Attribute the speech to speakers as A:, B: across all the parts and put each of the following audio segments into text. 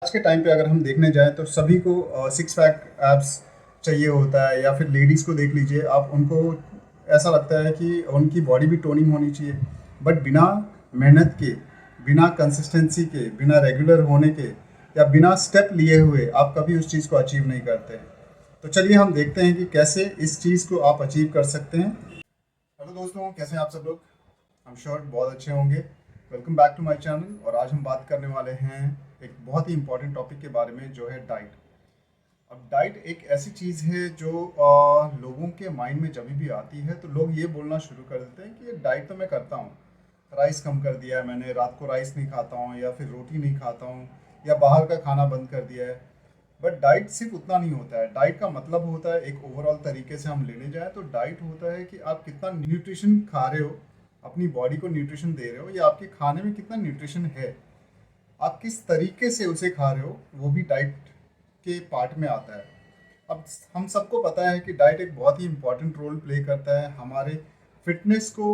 A: आज के टाइम पे अगर हम देखने जाएँ तो सभी को सिक्स पैक एब्स चाहिए होता है, या फिर लेडीज़ को देख लीजिए आप, उनको ऐसा लगता है कि उनकी बॉडी भी टोनिंग होनी चाहिए। बट बिना मेहनत के, बिना कंसिस्टेंसी के, बिना रेगुलर होने के या बिना स्टेप लिए हुए आप कभी उस चीज़ को अचीव नहीं करते हैं। तो चलिए हम देखते हैं कि कैसे इस चीज़ को आप अचीव कर सकते हैं। हेलो दोस्तों, कैसे हैं आप सब लोग? आई एम श्योर बहुत अच्छे होंगे। Welcome back to my channel. और आज हम बात करने वाले हैं एक बहुत ही इंपॉर्टेंट टॉपिक के बारे में, जो है डाइट। अब डाइट एक ऐसी चीज़ है जो लोगों के माइंड में जब भी आती है तो लोग ये बोलना शुरू कर देते हैं कि ये डाइट तो मैं करता हूँ, राइस कम कर दिया है मैंने, रात को राइस नहीं खाता हूँ या फिर रोटी नहीं खाता हूँ या बाहर का खाना बंद कर दिया है। बट डाइट सिर्फ उतना नहीं होता है। डाइट का मतलब होता है, एक ओवरऑल तरीके से हम लेने जाएँ तो डाइट होता है कि आप कितना न्यूट्रिशन खा रहे हो, अपनी बॉडी को न्यूट्रिशन दे रहे हो, या आपके खाने में कितना न्यूट्रिशन है, आप किस तरीके से उसे खा रहे हो, वो भी डाइट के पार्ट में आता है। अब हम सबको पता है कि डाइट एक बहुत ही इम्पोर्टेंट रोल प्ले करता है हमारे फिटनेस को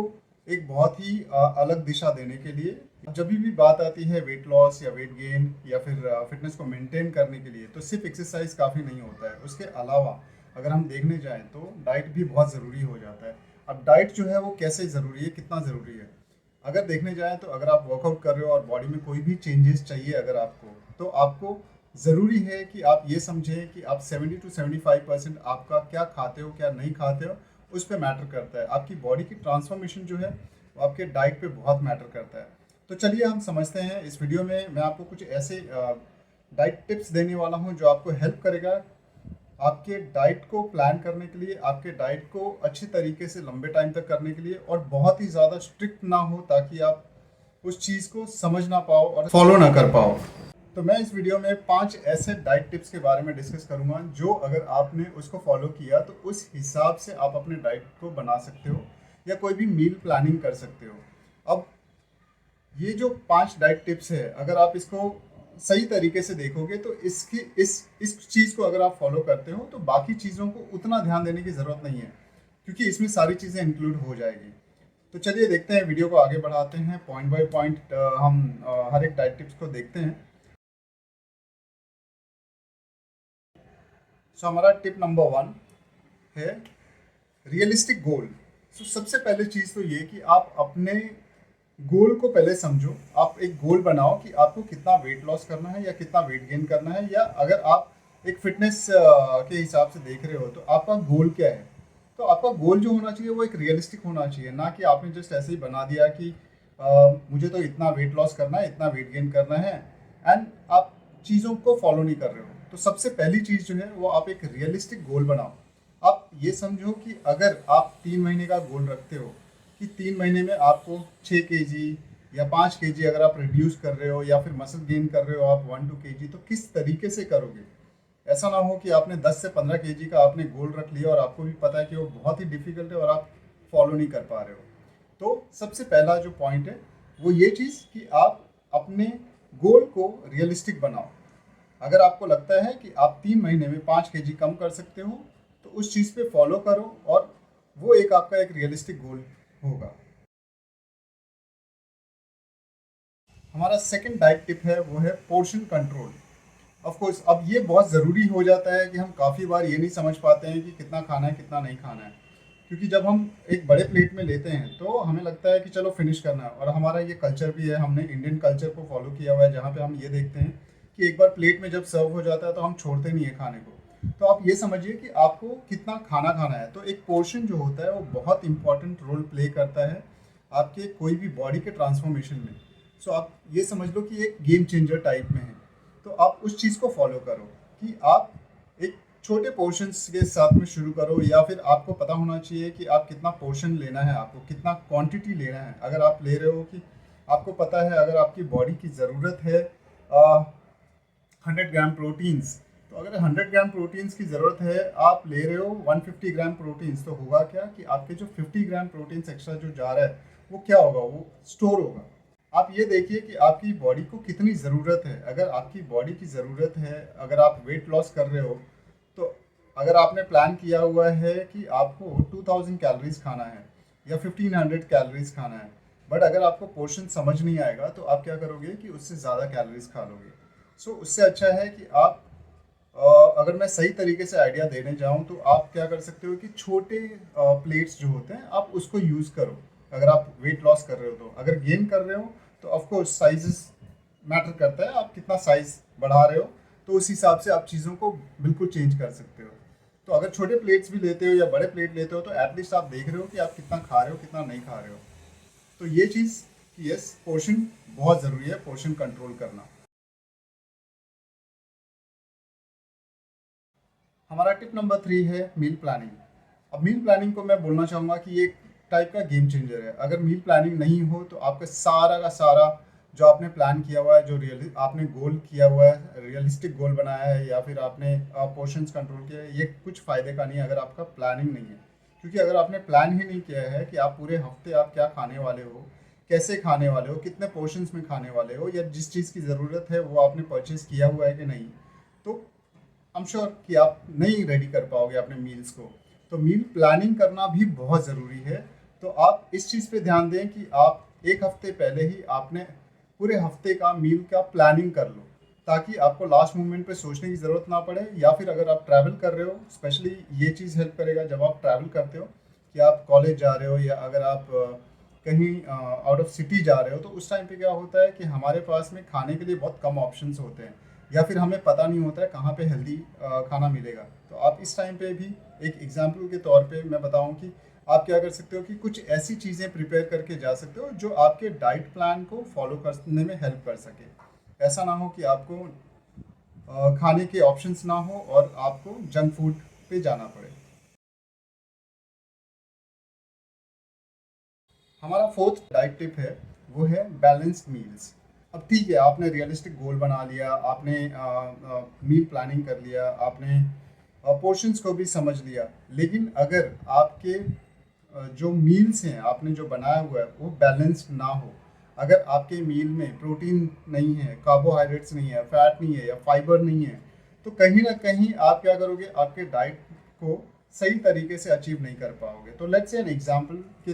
A: एक बहुत ही अलग दिशा देने के लिए। जब भी बात आती है वेट लॉस या वेट गेन या फिर फिटनेस को मेंटेन करने के लिए, तो सिर्फ एक्सरसाइज काफ़ी नहीं होता है। उसके अलावा अगर हम देखने जाएं तो डाइट भी बहुत ज़रूरी हो जाता है। अब डाइट जो है वो कैसे ज़रूरी है, कितना ज़रूरी है, अगर देखने जाएं तो अगर आप वर्कआउट कर रहे हो और बॉडी में कोई भी चेंजेस चाहिए अगर आपको, तो आपको ज़रूरी है कि आप ये समझें कि आप 70 to 75% आपका क्या खाते हो क्या नहीं खाते हो, उस पर मैटर करता है। आपकी बॉडी की ट्रांसफॉर्मेशन जो है वो आपके डाइट पे बहुत मैटर करता है। तो चलिए हम समझते हैं। इस वीडियो में मैं आपको कुछ ऐसे डाइट टिप्स देने वाला हूँ जो आपको हेल्प करेगा आपके डाइट को प्लान करने के लिए, आपके डाइट को अच्छी तरीके से लंबे टाइम तक करने के लिए, और बहुत ही ज़्यादा स्ट्रिक्ट ना हो ताकि आप उस चीज़ को समझ ना पाओ और फॉलो ना कर पाओ। तो मैं इस वीडियो में 5 ऐसे डाइट टिप्स के बारे में डिस्कस करूंगा जो अगर आपने उसको फॉलो किया तो उस हिसाब से आप अपने डाइट को बना सकते हो या कोई भी मील प्लानिंग कर सकते हो। अब ये जो 5 डाइट टिप्स है, अगर आप इसको सही तरीके से देखोगे तो इसकी इस चीज़ को अगर आप फॉलो करते हो तो बाकी चीज़ों को उतना ध्यान देने की ज़रूरत नहीं है, क्योंकि इसमें सारी चीज़ें इंक्लूड हो जाएगी। तो चलिए देखते हैं, वीडियो को आगे बढ़ाते हैं, पॉइंट बाय पॉइंट हम हर एक डाइट टिप्स को देखते हैं। सो हमारा टिप नंबर 1 है रियलिस्टिक गोल। सो सबसे पहले चीज़ तो ये कि आप अपने गोल को पहले समझो। आप एक गोल बनाओ कि आपको कितना वेट लॉस करना है या कितना वेट गेन करना है, या अगर आप एक फिटनेस के हिसाब से देख रहे हो तो आपका गोल क्या है। तो आपका गोल जो होना चाहिए वो एक रियलिस्टिक होना चाहिए, ना कि आपने जस्ट ऐसे ही बना दिया कि मुझे तो इतना वेट लॉस करना है, इतना वेट गेन करना है, एंड आप चीज़ों को फॉलो नहीं कर रहे हो। तो सबसे पहली चीज़ जो है वो आप एक रियलिस्टिक गोल बनाओ। आप ये समझो कि अगर आप 3 महीने का गोल रखते हो कि 3 महीने में आपको 6 kg या 5 kg अगर आप रिड्यूस कर रहे हो, या फिर मसल गेन कर रहे हो आप 1-2 kg, तो किस तरीके से करोगे। ऐसा ना हो कि आपने 10 से 15 kg का आपने गोल रख लिया और आपको भी पता है कि वो बहुत ही डिफिकल्ट है और आप फॉलो नहीं कर पा रहे हो। तो सबसे पहला जो पॉइंट है वो ये चीज़ कि आप अपने गोल को रियलिस्टिक बनाओ। अगर आपको लगता है कि आप 3 महीने में 5 kg कम कर सकते हो तो उस चीज़ पे फॉलो करो, और वो एक आपका एक रियलिस्टिक गोल होगा। हमारा सेकंड डाइट टिप है वो है पोर्शन कंट्रोल। ऑफ कोर्स अब ये बहुत ज़रूरी हो जाता है कि हम काफ़ी बार ये नहीं समझ पाते हैं कि कितना खाना है कितना नहीं खाना है, क्योंकि जब हम एक बड़े प्लेट में लेते हैं तो हमें लगता है कि चलो फिनिश करना है। और हमारा ये कल्चर भी है, हमने इंडियन कल्चर को फॉलो किया हुआ है, जहाँ पे हम ये देखते हैं कि एक बार प्लेट में जब सर्व हो जाता है तो हम छोड़ते नहीं है खाने को। तो आप ये समझिए कि आपको कितना खाना खाना है। तो एक पोर्शन जो होता है वो बहुत इंपॉर्टेंट रोल प्ले करता है आपके कोई भी बॉडी के ट्रांसफॉर्मेशन में। सो आप ये समझ लो कि एक गेम चेंजर टाइप में है। तो आप उस चीज़ को फॉलो करो कि आप एक छोटे पोर्शंस के साथ में शुरू करो, या फिर आपको पता होना चाहिए कि आप कितना पोर्शन लेना है, आपको कितना क्वांटिटी लेना है। अगर आप ले रहे हो कि आपको पता है अगर आपकी बॉडी की ज़रूरत है 100 ग्राम प्रोटीन्स, तो अगर 100 ग्राम प्रोटीन्स की ज़रूरत है, आप ले रहे हो 150 ग्राम प्रोटीन्स, तो होगा क्या कि आपके जो 50 ग्राम प्रोटीन्स एक्स्ट्रा जो जा रहा है वो क्या होगा, वो स्टोर होगा। आप ये देखिए कि आपकी बॉडी को कितनी ज़रूरत है। अगर आपकी बॉडी की ज़रूरत है, अगर आप वेट लॉस कर रहे हो, तो अगर आपने प्लान किया हुआ है कि आपको 2000 कैलोरीज खाना है या 1500 कैलोरीज खाना है, बट अगर आपको पोर्शन समझ नहीं आएगा तो आप क्या करोगे कि उससे ज़्यादा कैलोरीज खा लोगे। सो उससे अच्छा है कि आप अगर मैं सही तरीके से आइडिया देने जाऊं तो आप क्या कर सकते हो कि छोटे प्लेट्स जो होते हैं आप उसको यूज़ करो। अगर आप वेट लॉस कर रहे हो, तो अगर गेन कर रहे हो तो ऑफकोर्स साइजेस मैटर करता है, आप कितना साइज बढ़ा रहे हो तो उस हिसाब से आप चीज़ों को बिल्कुल चेंज कर सकते हो। तो अगर छोटे प्लेट्स भी लेते हो या बड़े प्लेट लेते हो तो एटलीस्ट आप देख रहे हो कि आप कितना खा रहे हो कितना नहीं खा रहे हो। तो ये चीज़ कि यस, पोर्शन बहुत ज़रूरी है, पोर्शन कंट्रोल करना। हमारा टिप नंबर 3 है मील प्लानिंग। अब मील प्लानिंग को मैं बोलना चाहूँगा कि ये एक टाइप का गेम चेंजर है। अगर मील प्लानिंग नहीं हो तो आपका सारा का सारा जो आपने प्लान किया हुआ है, जो रियल आपने गोल किया हुआ है, रियलिस्टिक गोल बनाया है या फिर आपने पोर्शंस कंट्रोल किया है, ये कुछ फ़ायदे का नहीं है अगर आपका प्लानिंग नहीं है। क्योंकि अगर आपने प्लान ही नहीं किया है कि आप पूरे हफ्ते आप क्या खाने वाले हो, कैसे खाने वाले हो, कितने पोर्शंस में खाने वाले हो, या जिस चीज़ की ज़रूरत है वो आपने परचेज़ किया हुआ है कि नहीं, तो आई एम श्योर कि आप नहीं रेडी कर पाओगे अपने मील्स को। तो मील प्लानिंग करना भी बहुत ज़रूरी है। तो आप इस चीज़ पे ध्यान दें कि आप एक हफ्ते पहले ही आपने पूरे हफ्ते का मील का प्लानिंग कर लो, ताकि आपको लास्ट मोमेंट पे सोचने की ज़रूरत ना पड़े। या फिर अगर आप ट्रैवल कर रहे हो, स्पेशली ये चीज़ हेल्प करेगा जब आप ट्रैवल करते हो कि आप कॉलेज जा रहे हो या अगर आप कहीं आउट ऑफ सिटी जा रहे हो, तो उस टाइम पे क्या होता है कि हमारे पास में खाने के लिए बहुत कम ऑप्शंस होते हैं या फिर हमें पता नहीं होता है कहाँ पे हेल्दी खाना मिलेगा। तो आप इस टाइम पे भी एक एग्जाम्पल के तौर पे मैं बताऊं कि आप क्या कर सकते हो कि कुछ ऐसी चीज़ें प्रिपेयर करके जा सकते हो जो आपके डाइट प्लान को फॉलो करने में हेल्प कर सके। ऐसा ना हो कि आपको खाने के ऑप्शंस ना हो और आपको जंक फूड पे जाना पड़े। हमारा फोर्थ डाइट टिप है, वो है बैलेंस्ड मील्स। अब ठीक है, आपने रियलिस्टिक गोल बना लिया, आपने मील प्लानिंग कर लिया, आपने पोर्शंस को भी समझ लिया, लेकिन अगर आपके जो मील्स हैं आपने जो बनाया हुआ है वो बैलेंस्ड ना हो, अगर आपके मील में प्रोटीन नहीं है, कार्बोहाइड्रेट्स नहीं है, फैट नहीं है या फाइबर नहीं है, तो कहीं ना कहीं आप क्या करोगे, आपके डाइट को सही तरीके से अचीव नहीं कर पाओगे। तो लेट्स से एन एग्जांपल के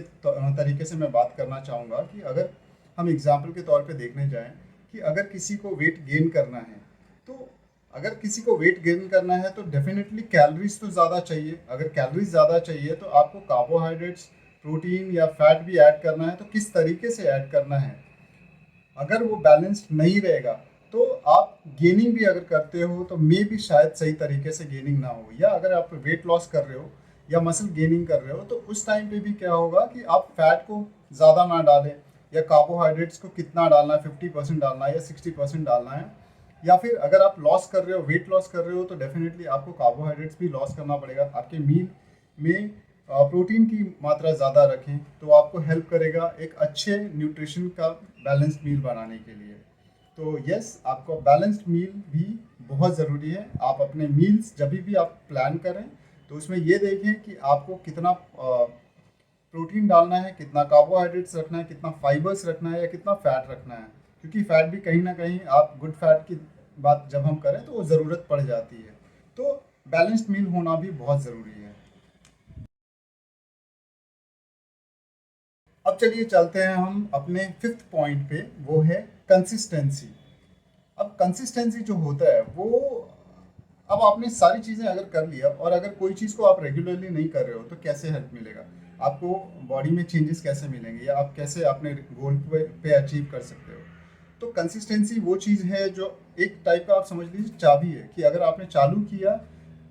A: तरीके से मैं बात करना चाहूँगा कि अगर हम एग्जांपल के तौर पे देखने जाएं कि अगर किसी को वेट गेन करना है, तो अगर किसी को वेट गेन करना है तो डेफिनेटली कैलोरीज तो ज़्यादा चाहिए। अगर कैलोरीज ज़्यादा चाहिए तो आपको कार्बोहाइड्रेट्स, प्रोटीन या फैट भी ऐड करना है, तो किस तरीके से ऐड करना है। अगर वो बैलेंस्ड नहीं रहेगा तो आप गेनिंग भी अगर करते हो तो मे भी शायद सही तरीके से गेनिंग ना हो, या अगर आप वेट लॉस कर रहे हो या मसल गेनिंग कर रहे हो तो उस टाइम पे भी क्या होगा कि आप फैट को ज़्यादा ना डालें, या कार्बोहाइड्रेट्स को कितना डालना है, 50% डालना है या 60% डालना है। या फिर अगर आप लॉस कर रहे हो, वेट लॉस कर रहे हो, तो डेफिनेटली आपको कार्बोहाइड्रेट्स भी लॉस करना पड़ेगा। आपके मील में प्रोटीन की मात्रा ज़्यादा रखें तो आपको हेल्प करेगा एक अच्छे न्यूट्रिशन का बैलेंस्ड मील बनाने के लिए। तो यस, आपको बैलेंस्ड मील भी बहुत ज़रूरी है। आप अपने मील्स जब भी आप प्लान करें तो उसमें ये देखें कि आपको कितना प्रोटीन डालना है, कितना कार्बोहाइड्रेट्स रखना है, कितना फाइबर्स रखना है या कितना फैट रखना है। क्योंकि फैट भी कहीं ना कहीं, आप गुड फैट की बात जब हम करें तो वो ज़रूरत पड़ जाती है। तो बैलेंस्ड मील होना भी बहुत ज़रूरी है। अब चलिए चलते हैं हम अपने फिफ्थ पॉइंट पे, वो है कंसिस्टेंसी। अब कंसिस्टेंसी जो होता है वो, अब आपने सारी चीज़ें अगर कर लिया और अगर कोई चीज़ को आप रेगुलरली नहीं कर रहे हो तो कैसे हेल्प मिलेगा आपको, बॉडी में चेंजेस कैसे मिलेंगे या आप कैसे अपने गोल पे अचीव कर सकते हो। तो कंसिस्टेंसी वो चीज़ है जो एक टाइप का आप समझ लीजिए चाबी है, कि अगर आपने चालू किया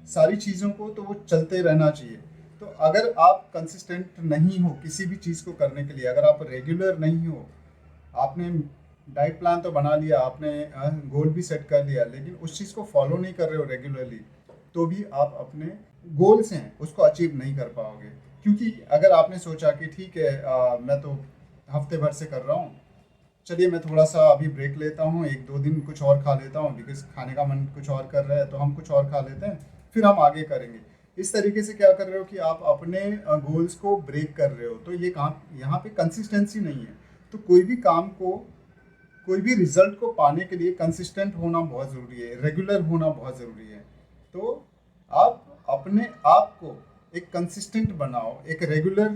A: सारी चीज़ों को तो वो चलते रहना चाहिए। तो अगर आप कंसिस्टेंट नहीं हो किसी भी चीज़ को करने के लिए, अगर आप रेगुलर नहीं हो, आपने डाइट प्लान तो बना लिया, आपने गोल भी सेट कर लिया, लेकिन उस चीज़ को फॉलो नहीं कर रहे हो रेगुलरली, तो भी आप अपने गोल्स हैं उसको अचीव नहीं कर पाओगे। क्योंकि अगर आपने सोचा कि ठीक है, मैं तो हफ्ते भर से कर रहा हूँ, चलिए मैं थोड़ा सा अभी ब्रेक लेता हूँ, एक दो दिन कुछ और खा लेता हूँ बिकॉज खाने का मन कुछ और कर रहा है, तो हम कुछ और खा लेते हैं फिर हम आगे करेंगे। इस तरीके से क्या कर रहे हो कि आप अपने गोल्स को ब्रेक कर रहे हो। तो ये काम, यहाँ पे कंसिस्टेंसी नहीं है। तो कोई भी काम को, कोई भी रिजल्ट को पाने के लिए कंसिस्टेंट होना बहुत ज़रूरी है, रेगुलर होना बहुत ज़रूरी है। तो आप अपने आप को एक कंसिस्टेंट बनाओ, एक रेगुलर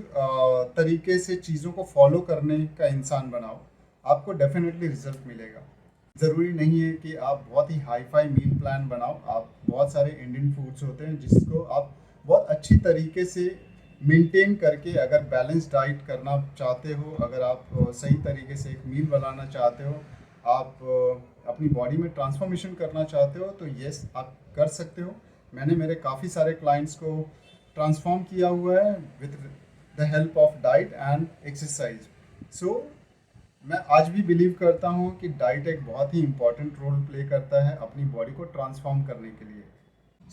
A: तरीके से चीज़ों को फॉलो करने का इंसान बनाओ, आपको डेफिनेटली रिजल्ट मिलेगा। ज़रूरी नहीं है कि आप बहुत ही हाई फाई मील प्लान बनाओ। आप बहुत सारे इंडियन फूड्स होते हैं जिसको आप बहुत अच्छी तरीके से मेंटेन करके अगर बैलेंस डाइट करना चाहते हो, अगर आप सही तरीके से एक मील बनाना चाहते हो, आप अपनी बॉडी में ट्रांसफॉर्मेशन करना चाहते हो, तो यस आप कर सकते हो। मैंने मेरे काफ़ी सारे क्लाइंट्स को ट्रांसफॉर्म किया हुआ है with the help of diet and exercise. So मैं आज भी बिलीव करता हूँ कि डाइट एक बहुत ही इम्पॉर्टेंट रोल प्ले करता है अपनी बॉडी को ट्रांसफॉर्म करने के लिए।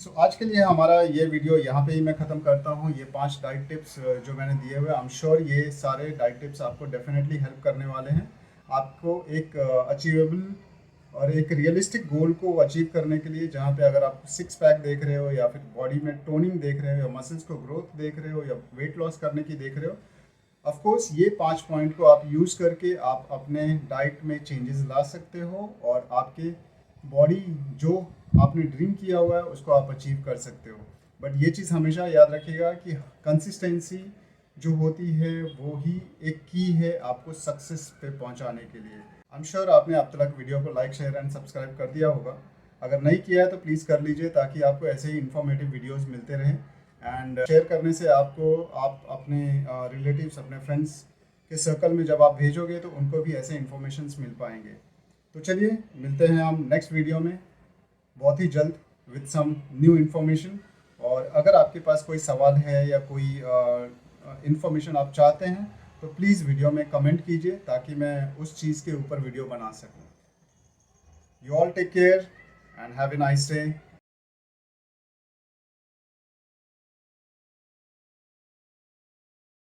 A: सो आज के लिए हमारा ये वीडियो यहाँ पे ही मैं ख़त्म करता हूँ। ये 5 डाइट टिप्स जो मैंने दिए हुए, आई एम श्योर ये सारे डाइट टिप्स आपको डेफिनेटली हेल्प करने वाले हैं। आपको एक अचीवेबल और एक रियलिस्टिक गोल को अचीव करने के लिए, जहाँ पे अगर आप सिक्स पैक देख रहे हो या फिर बॉडी में टोनिंग देख रहे हो या मसल्स को ग्रोथ देख रहे हो या वेट लॉस करने की देख रहे हो, ऑफ कोर्स ये 5 पॉइंट को आप यूज़ करके आप अपने डाइट में चेंजेस ला सकते हो और आपके बॉडी जो आपने ड्रीम किया हुआ है उसको आप अचीव कर सकते हो। बट ये चीज़ हमेशा याद रखिएगा कि कंसिस्टेंसी जो होती है वो ही एक की है आपको सक्सेस पे पहुंचाने के लिए। आई एम श्योर आपने अब तक वीडियो को लाइक शेयर एंड सब्सक्राइब कर दिया होगा। अगर नहीं किया है तो प्लीज़ कर लीजिए ताकि आपको ऐसे ही इन्फॉर्मेटिव वीडियोज़ मिलते रहें। एंड शेयर करने से आपको आप अपने रिलेटिव्स, अपने फ्रेंड्स के सर्कल में जब आप भेजोगे तो उनको भी ऐसे इन्फॉर्मेशंस मिल पाएंगे। तो चलिए मिलते हैं हम नेक्स्ट वीडियो में बहुत ही जल्द विद सम न्यू इन्फॉर्मेशन। और अगर आपके पास कोई सवाल है या कोई इन्फॉर्मेशन आप चाहते हैं तो प्लीज़ वीडियो में कमेंट कीजिए ताकि मैं उस चीज़ के ऊपर वीडियो बना सकूं। You all take care and have a nice day.